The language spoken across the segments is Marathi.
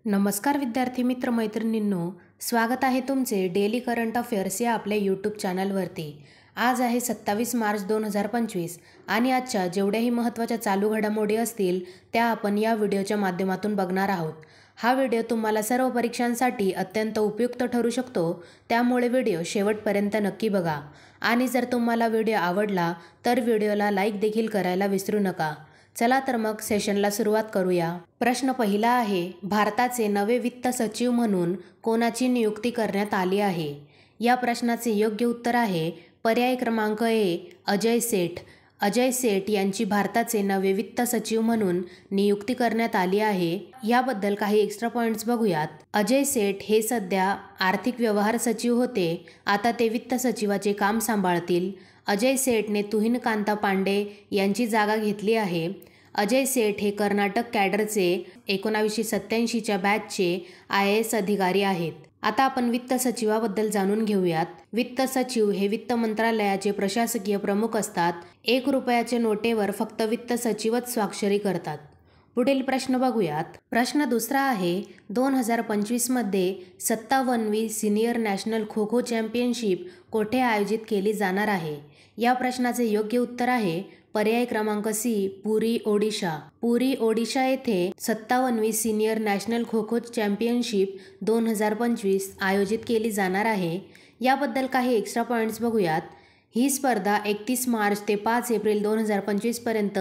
नमस्कार विद्यार्थी मित्र मैत्रिणींनो, स्वागत आहे तुमचे डेली करंट अफेअर्स या आपल्या यूट्यूब चॅनलवरती। आज आहे 27 मार्च 2025 आणि आजच्या जेवढ्याही महत्त्वाच्या चालू घडामोडी असतील त्या आपण या व्हिडिओच्या माध्यमातून बघणार आहोत। हा व्हिडिओ तुम्हाला सर्व परीक्षांसाठी अत्यंत उपयुक्त ठरू शकतो, त्यामुळे व्हिडिओ शेवटपर्यंत नक्की बघा आणि जर तुम्हाला व्हिडिओ आवडला तर व्हिडिओला लाईक देखील करायला विसरू नका। चला तर मग सेशनला सुरुवात करूया। प्रश्न पहिला आहे, भारताचे नवे वित्त सचिव म्हणून कोणाची नियुक्ती करण्यात आली आहे? या प्रश्नाचे योग्य उत्तर आहे पर्याय क्रमांक ए, अजय सेठ। अजय सेठ यांची भारताचे नवे वित्त सचिव म्हणून नियुक्ती करण्यात आली आहे। याबद्दल काही एक्स्ट्रा पॉइंट्स बघूयात। अजय सेठ हे सध्या आर्थिक व्यवहार सचिव होते, आता ते वित्त सचिवाचे काम सांभाळतील। अजय सेठने तुहिन कांता पांडे यांची जागा घेतली आहे। अजय सेठ हे कर्नाटक कॅडरचे 1987च्या बॅचचे IAS अधिकारी आहेत। आता आपण वित्त सचिवाबद्दल जाणून घेऊयात। वित्त सचिव हे वित्त मंत्रालयाचे प्रशासकीय प्रमुख असतात। 1 रुपयाच्या नोटेवर फक्त वित्त सचिवच स्वाक्षरी करतात। पुढील प्रश्न बघूयात। प्रश्न दुसरा आहे, 2025 मध्ये 57वी senior national kho kho championship कोठे आयोजित केली जाणार आहे? या प्रश्नाचे योग्य उत्तर आहे पर्याय क्रमांक सी, पुरी ओडिशा। पुरी ओडिशा येथे 57वी senior national kho kho championship 2025 आयोजित केली जाणार आहे। याबद्दल काही एक्स्ट्रा पॉइंट्स बघूयात। ही स्पर्धा 31 मार्च ते 5 एप्रिल 2025 पर्यंत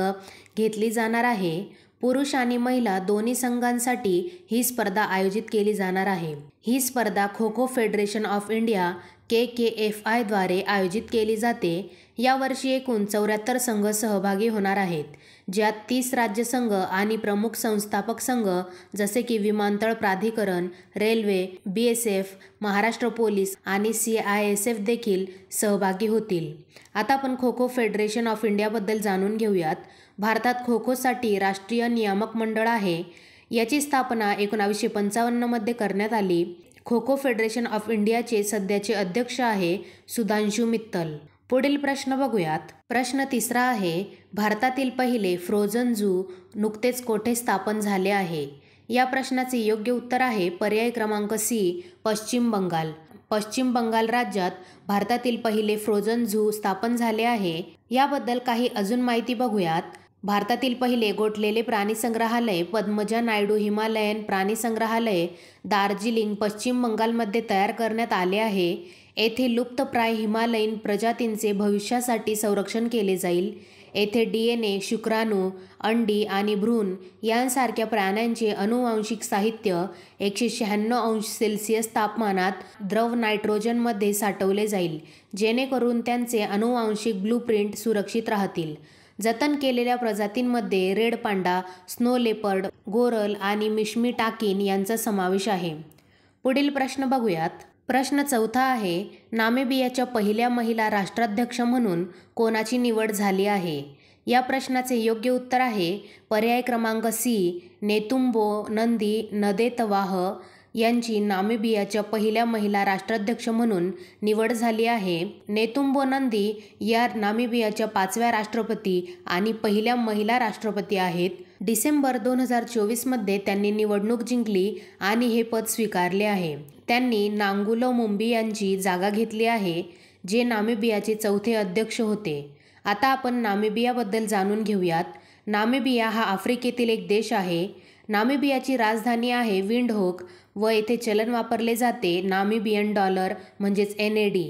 घेतली जाणार आहे। पुरुष आणि महिला दोन्ही संघांसाठी ही स्पर्धा आयोजित केली जाणार आहे। ही स्पर्धा kho kho federation of India KKFI द्वारे आयोजित केली जाते। यावर्षी एकूण 74 संघ सहभागी होणार आहेत, ज्यात 30 राज्य संघ आणि प्रमुख संस्थापक संघ जसे की विमानतळ प्राधिकरण, रेल्वे, BSF, महाराष्ट्र पोलीस आणि CISF देखील सहभागी होतील। आता आपण खो खो फेडरेशन ऑफ इंडियाबद्दल जाणून घेऊयात। भारतात खो खोसाठी राष्ट्रीय नियामक मंडळ आहे। याची स्थापना 1955 मध्ये करण्यात आली। खो खो फेडरेशन ऑफ इंडियाचे सध्याचे अध्यक्ष आहे सुधांशु मित्तल। पुढील प्रश्न बघूयात। प्रश्न तिसरा आहे, भारतातील पहिले फ्रोझन झू नुकतेच कोठे स्थापन झाले आहे? या प्रश्नाचे योग्य उत्तर आहे पर्याय क्रमांक सी, पश्चिम बंगाल। पश्चिम बंगाल राज्यात भारतातील पहिले फ्रोझन झू स्थापन झाले आहे। याबद्दल काही अजून माहिती बघूयात। भारतातील पहिले गोठलेले प्राणी संग्रहालय पद्मजा नायडू हिमालयन प्राणी संग्रहालय दार्जिलिंग, पश्चिम बंगालमध्ये तयार करण्यात आले आहे। येथे लुप्तप्राय हिमालयीन प्रजातींचे भविष्यासाठी संरक्षण केले जाईल। येथे DNA, शुक्राणू, अंडी आणि भ्रूण यांसारख्या प्राण्यांचे अनुवांशिक साहित्य 196 अंश सेल्सिअस तापमानात द्रव नायट्रोजनमध्ये साठवले जाईल, जेणेकरून त्यांचे अनुवांशिक ब्लूप्रिंट सुरक्षित राहतील। जतन केलेल्या प्रजातींमध्ये red panda, snow leopard, Goral आणि मिश्मी टाकिन यांचा समावेश आहे। पुढील प्रश्न बघूयात। प्रश्न चौथा आहे, नामिबियाच्या पहिल्या महिला राष्ट्राध्यक्ष म्हणून कोणाची निवड झाली आहे? या प्रश्नाचे योग्य उत्तर आहे पर्याय क्रमांक सी, नेतुम्बो नंदी नदेतवाह यांची नामिबियाच्या पहिल्या महिला राष्ट्राध्यक्ष म्हणून निवड झाली आहे। नेतुम्बो नंदी या नामिबियाच्या 5व्या राष्ट्रपती आणि पहिल्या महिला राष्ट्रपती आहेत। डिसेंबर 2024 मध्ये त्यांनी निवडणूक जिंकली आणि हे पद स्वीकारले आहे। त्यांनी नांगुलो मुंबी यांची जागा घेतली आहे, जे नामिबियाचे 4थे अध्यक्ष होते। आता आपण नामिबियाबद्दल जाणून घेऊयात। नामिबिया हा आफ्रिकेतील एक देश आहे। नामिबियाची राजधानी आहे विंडहोक व येथे चलन वापरले जाते नामिबियन डॉलर म्हणजेच NAD।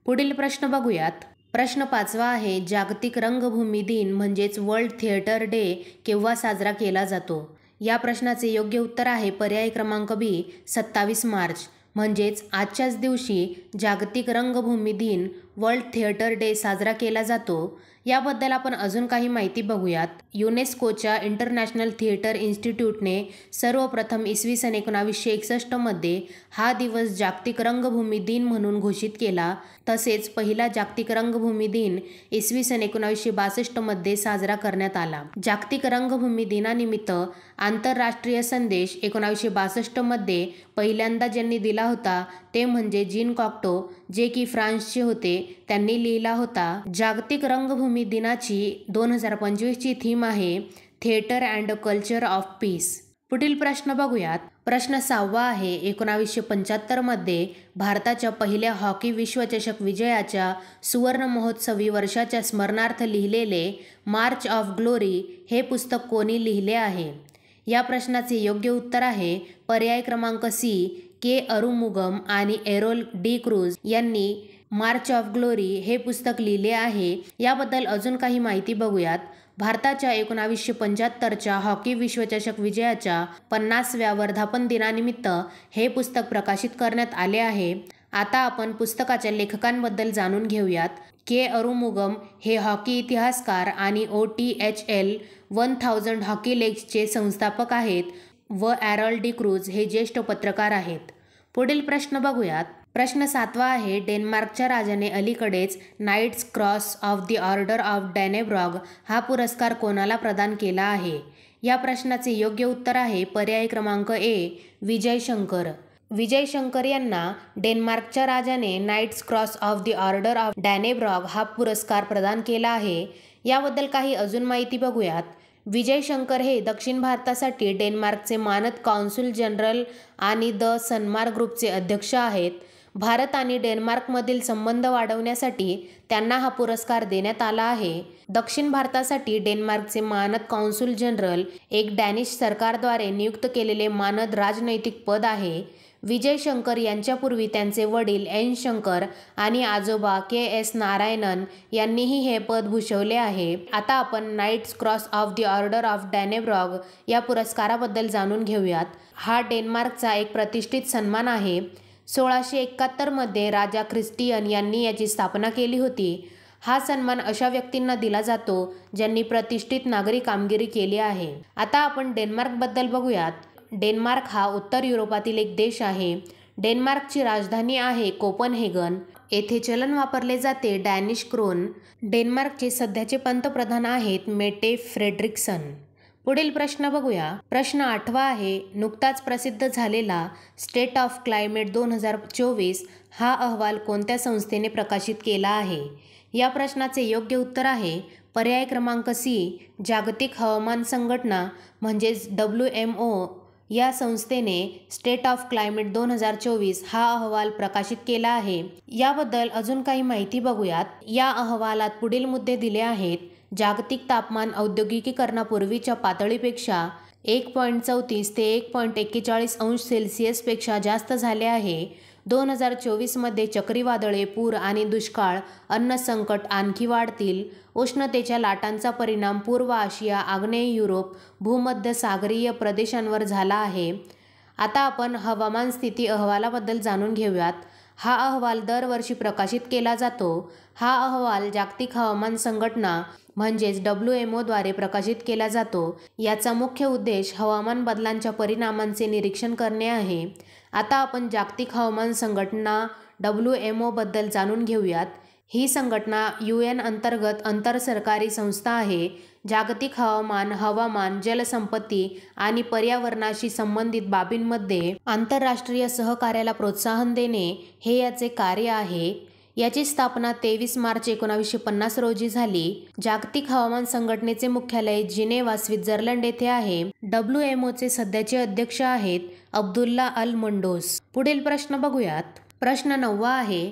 पुढील प्रश्न बघूयात। प्रश्न 5वा आहे, जागतिक रंगभूमी दिन म्हणजेच वर्ल्ड थिएटर डे केव्हा साजरा केला जातो? या प्रश्नाचे योग्य उत्तर आहे पर्याय क्रमांक बी, 27 मार्च। म्हणजेच आजच्याच दिवशी जागतिक रंगभूमी दिन वर्ल्ड थिएटर डे साजरा केला जातो। याबद्दल आपण अजून काही माहिती बघूयात। युनेस्कोच्या इंटरनॅशनल थिएटर इन्स्टिट्यूटने सर्वप्रथम इसवी सन 1961 मध्ये हा दिवस जागतिक रंगभूमी दिन म्हणून घोषित केला। तसेच पहिला जागतिक रंगभूमी दिन इसवी सन 1962 मध्ये साजरा करण्यात आला। जागतिक रंगभूमी दिनानिमित्त आंतरराष्ट्रीय संदेश 1962 मध्ये पहिल्यांदा ज्यांनी दिला होता ते म्हणजे जीन कॉक्टो, जे की फ्रान्सचे होते। त्यांनी लिहिला होता। जागतिक रंगभूमी दिनाची 2025 ची थीम आहे theatre and culture of peace. पुढील प्रश्न बघूयात। प्रश्न 6वा आहे, 1975 मध्ये भारताच्या पहिल्या हॉकी विश्वचषक विजयाच्या सुवर्ण महोत्सवी वर्षाच्या स्मरणार्थ लिहिलेले मार्च ऑफ ग्लोरी हे पुस्तक कोणी लिहिले आहे? या प्रश्नाचे योग्य उत्तर आहे पर्याय क्रमांक सी, के अरुमुगम आणि एरोल डी क्रूज यांनी मार्च ऑफ ग्लोरी हे पुस्तक लिहिले आहे। याबद्दल अजून काही माहिती बघूयात। भारताच्या 1975च्या हॉकी विश्वचषक विजयाच्या 50व्या वर्धापन दिनानिमित्त हे पुस्तक प्रकाशित करण्यात आले आहे। आता आपण पुस्तकाच्या लेखकांबद्दल जाणून घेऊयात। के अरुमुगम हे हॉकी इतिहासकार आणि OTHL 1000 हॉकी लीगचे संस्थापक आहेत व एरोल डी क्रूज हे ज्येष्ठ पत्रकार आहेत। पुढील प्रश्न बघूयात। प्रश्न 7वा आहे, डेन्मार्कच्या राजाने अलीकडेच Knights Cross of the Order of Dannebrog हा पुरस्कार कोणाला प्रदान केला आहे? या प्रश्नाचे योग्य उत्तर आहे पर्याय क्रमांक ए, विजय शंकर। विजय शंकर यांना डेन्मार्कच्या राजाने Knights Cross of the Order of Dannebrog हा पुरस्कार प्रदान केला आहे। याबद्दल काही अजून माहिती बघूयात। विजय शंकर हे दक्षिण भारतासाठी डेन्मार्कचे मानद कॉन्सुल जनरल आणि द सन्मार ग्रुपचे अध्यक्ष आहेत। भारत आणि डेन्मार्कमधील संबंध वाढवण्यासाठी त्यांना हा पुरस्कार देण्यात आला आहे। दक्षिण भारतासाठी डेन्मार्कचे मानद कॉन्सुल जनरल एक डॅनिश सरकारद्वारे नियुक्त केलेले मानद राजनैतिक पद आहे। विजय शंकर यांच्यापूर्वी त्यांचे वडील एन शंकर आणि आजोबा KS नारायणन यांनीही हे पद भूषवले आहे। आता आपण Knights Cross of the Order of Dannebrog या पुरस्काराबद्दल जाणून घेऊयात। हा डेन्मार्कचा एक प्रतिष्ठित सन्मान आहे। 1671 मध्ये राजा ख्रिस्टियन यांनी याची स्थापना केली होती। हा सन्मान अशा व्यक्तींना दिला जातो ज्यांनी प्रतिष्ठित नागरी कामगिरी केली आहे। आता आपण डेन्मार्कबद्दल बघूयात। डेन्मार्क हा उत्तर युरोपातील एक देश आहे। डेन्मार्कची राजधानी आहे कोपनहेगन। येथे चलन वापरले जाते डॅनिश क्रोन। डेन्मार्कचे सध्याचे पंतप्रधान आहेत मेटे फ्रेडरिक्सन। पुढील प्रश्न बघूया। प्रश्न 8वा आहे, नुकताच प्रसिद्ध झालेला स्टेट ऑफ क्लायमेट 2024 हा अहवाल कोणत्या संस्थेने प्रकाशित केला आहे? या प्रश्नाचे योग्य उत्तर आहे पर्याय क्रमांक सी, जागतिक हवामान संघटना म्हणजेच WMO या संस्थेने स्टेट ऑफ क्लायमेट 2024 हा अहवाल प्रकाशित केला आहे। याबद्दल अजून काही माहिती बघूयात। या अहवालात पुढील मुद्दे दिले आहेत। जागतिक तापमान औद्योगिकीकरणापूर्वीच्या पातळीपेक्षा 1.34 ते 1.41 अंश सेल्सिअसपेक्षा जास्त झाले आहे। 2024 मध्ये चक्रीवादळे, पूर आणि दुष्काळ, अन्न संकट आणखी वाढतील। उष्णतेच्या लाटांचा परिणाम पूर्व आशिया, आग्नेय युरोप, भूमध्य सागरीय प्रदेशांवर झाला आहे। आता आपण हवामान स्थिती अहवालाबद्दल जाणून घेऊयात। हा अहवाल दरवर्षी प्रकाशित केला जातो। हा अहवाल जागतिक हवामान संघटना म्हणजेच WMO द्वारे प्रकाशित केला जातो। याचा मुख्य उद्देश हवामान बदलांच्या परिणामांचे निरीक्षण करणे आहे। आता आपण जागतिक हवामान संघटना WMO बद्दल जाणून घेऊयात। ही संघटना UN अंतर्गत आंतरसरकारी संस्था आहे। जागतिक हवामान, जलसंपत्ती आणि पर्यावरणाशी संबंधित बाबींमध्ये आंतरराष्ट्रीय सहकार्याला प्रोत्साहन देणे हे याचे कार्य आहे। याची स्थापना 23 मार्च 1950 रोजी झाली। जागतिक हवामान संघटनेचे मुख्यालय जिनेवा, स्वित्झर्लंड येथे आहे। WMOचे सध्याचे अध्यक्ष आहेत अब्दुल्ला अल मंडोस। पुढील प्रश्न बघूयात। प्रश्न 9वा आहे,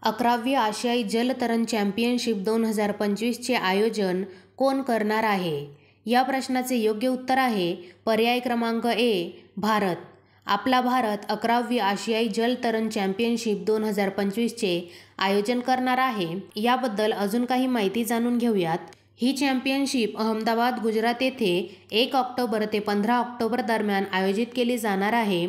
11वी आशियाई जलतरण चॅम्पियनशिप 2025 चे आयोजन कोण करणार आहे? या प्रश्नाचे योग्य उत्तर आहे पर्याय क्रमांक ए, भारत। आपला भारत 11वी आशियाई जलतरण चॅम्पियनशिप 2025 चे आयोजन करणार आहे। याबद्दल अजून काही माहिती जाणून घेऊयात। ही चॅम्पियनशिप अहमदाबाद, गुजरात येथे 1 ऑक्टोबर ते 15 ऑक्टोबर दरम्यान आयोजित केली जाणार आहे।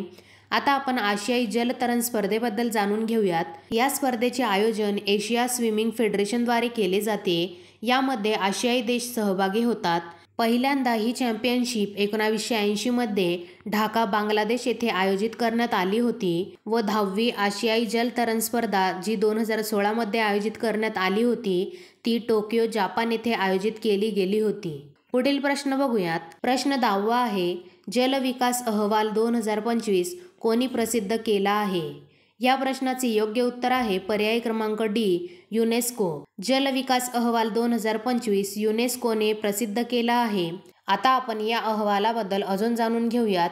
आता आपण आशियाई जलतरण स्पर्धेबद्दल जाणून घेऊयात। या स्पर्धेचे आयोजन एशिया स्विमिंग फेडरेशनद्वारे केले जाते। यामध्ये आशियाई देश सहभागी होतात। पहिल्यांदा ही चॅम्पियनशिप 1980 मध्ये ढाका, बांगलादेश येथे आयोजित करण्यात आली होती व 10वी आशियाई जलतरण स्पर्धा जी 2016 मध्ये आयोजित करण्यात आली होती ती टोकियो, जापान येथे आयोजित केली गेली होती। पुढील प्रश्न बघूयात। प्रश्न 10वा आहे, जलविकास अहवाल 2025 कोणी प्रसिद्ध केला आहे? या प्रश्नाचे योग्य उत्तर आहे पर्याय क्रमांक डी, युनेस्को। जलविकास अहवाल 2025 युनेस्कोने प्रसिद्ध केला आहे। आता आपण या अहवालाबद्दल अजून जाणून घेऊयात.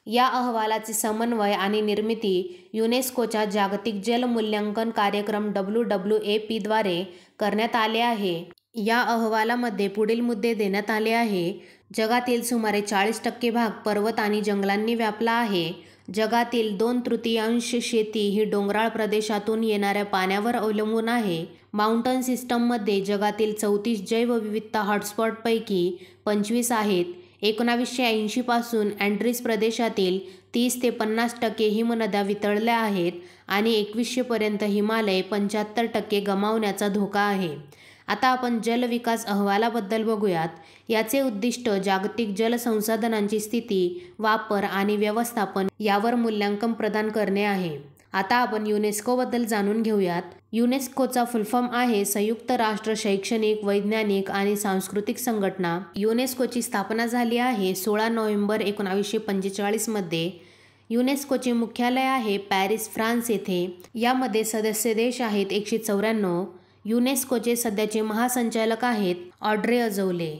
या अहवालाचे समन्वय आणि निर्मिती युनेस्कोच्या जागतिक जल मूल्यांकन कार्यक्रम WWAP द्वारे करण्यात आले आहे. या अहवालामध्ये पुढील मुद्दे देण्यात आले आहे. जगातील सुमारे 40% भाग पर्वत आणि जंगलांनी व्यापला आहे. जगातील 2/3 शेती ही डोंगराळ प्रदेशातून येणाऱ्या पाण्यावर अवलंबून आहे. माउंटन सिस्टममध्ये जगातील 34 जैवविविधता हॉटस्पॉटपैकी 25 आहेत. 1980 पासून अँड्रीज प्रदेशातील 30 ते 50% हिमनद्या वितळल्या आहेत आणि 2100 पर्यंत हिमालय 75% गमावण्याचा धोका आहे. आता आपण जल विकास अहवालाबद्दल बघूयात. याचे उद्दिष्ट जागतिक जल संसाधनांची स्थिती, वापर आणि व्यवस्थापन यावर मूल्यांकन प्रदान करणे आहे. आता आपण युनेस्कोबद्दल जाणून घेऊयात. युनेस्कोचा फुलफॉर्म आहे संयुक्त राष्ट्र शैक्षणिक, वैज्ञानिक आणि सांस्कृतिक संघटना. युनेस्कोची स्थापना झाली आहे 16 नोव्हेंबर 1945 मध्ये. युनेस्कोचे मुख्यालय आहे पॅरिस, फ्रान्स येथे. यामध्ये सदस्य देश आहेत 194. युनेस्कोचे सध्याचे महासंचालक आहेत ऑड्रे अझौले.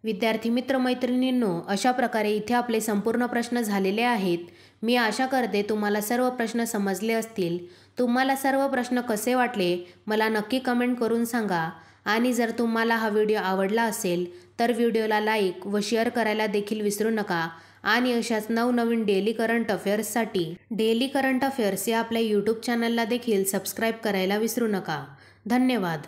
विद्यार्थी मित्रमैत्रिणींनो, अशा प्रकारे इथे आपले संपूर्ण प्रश्न झालेले आहेत. मी आशा करते तुम्हाला सर्व प्रश्न समजले असतील. तुम्हाला सर्व प्रश्न कसे वाटले मला नक्की कमेंट करून सांगा. आणि जर तुम्हाला हा व्हिडिओ आवडला असेल तर व्हिडिओला लाईक व शेअर करायला देखील विसरू नका. आणि अशाच नवनवीन डेली करंट अफेअर्ससाठी डेली करंट अफेअर्स या आपल्या यूट्यूब चॅनलला देखील सबस्क्राईब करायला विसरू नका. धन्यवाद.